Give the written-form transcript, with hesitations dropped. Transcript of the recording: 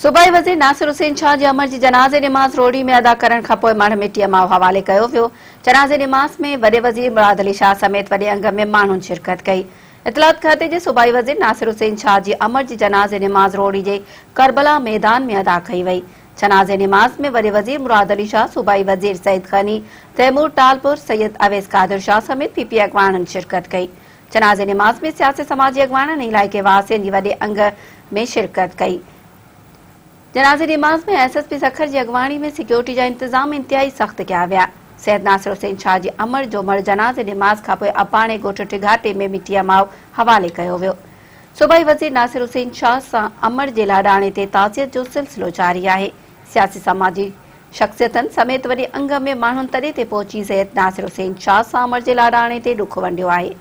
सूबाई वज़ीर नासिर हुसैन शाह जे अमर जी जनाज़े निमाज़ रोड़ी में अदा करण खां पोइ माण्हू मिटीअ मां हवाले कयो वियो। जनाज़े निमाज़ में वॾे वज़ीर मुराद अली शाह समेत वॾे अंग में माण्हुनि शिरकत कई। इतलात खाते जे सूबाई वज़ीर नासिर हुसैन शाह जी अमर जी जनाज़े निमाज़ रोड़ी जे करबला मैदान में अदा कई वई। जनाज़े निमाज़ में वॾे वज़ीर मुराद अली शाह, सूबाई वज़ीर सईद खनी, तैमूर टालपुर, सैयद अवैस कादिर शाह समेत पीपी अॻवाननि शिरकत कई। जनाज़े निमाज़ में सियासी समाजी अॻवाननि इलाइक़े वासियुनि जी वॾे अंग में शिरकत कई। जनाज़े निमाज़ में एसएसपी सखर की अगवानी में सिक्योरिटी जा इंतजाम इंतहाई सख्त किया विया। सैयद नासिर हुसैन शाह जी अमर जो मर जनाज़े निमाज़ खां पोइ अपाणे ॻोठ टिघाटे में मिटीअ मां हवाले कयो वियो। सूबाई वज़ीर नासिर हुसैन शाह सां अमर जे लाॾाणे ते ताज़ियत जो सिलसिलो जारी आहे। सियासी समाजी शख्सियतनि समेत वॾे अंग में माण्हुनि तॾे ते पहुची सैयद नासिर हुसैन शाह सां अमर जे लाॾाणे ते ॾुख वंडियो आहे।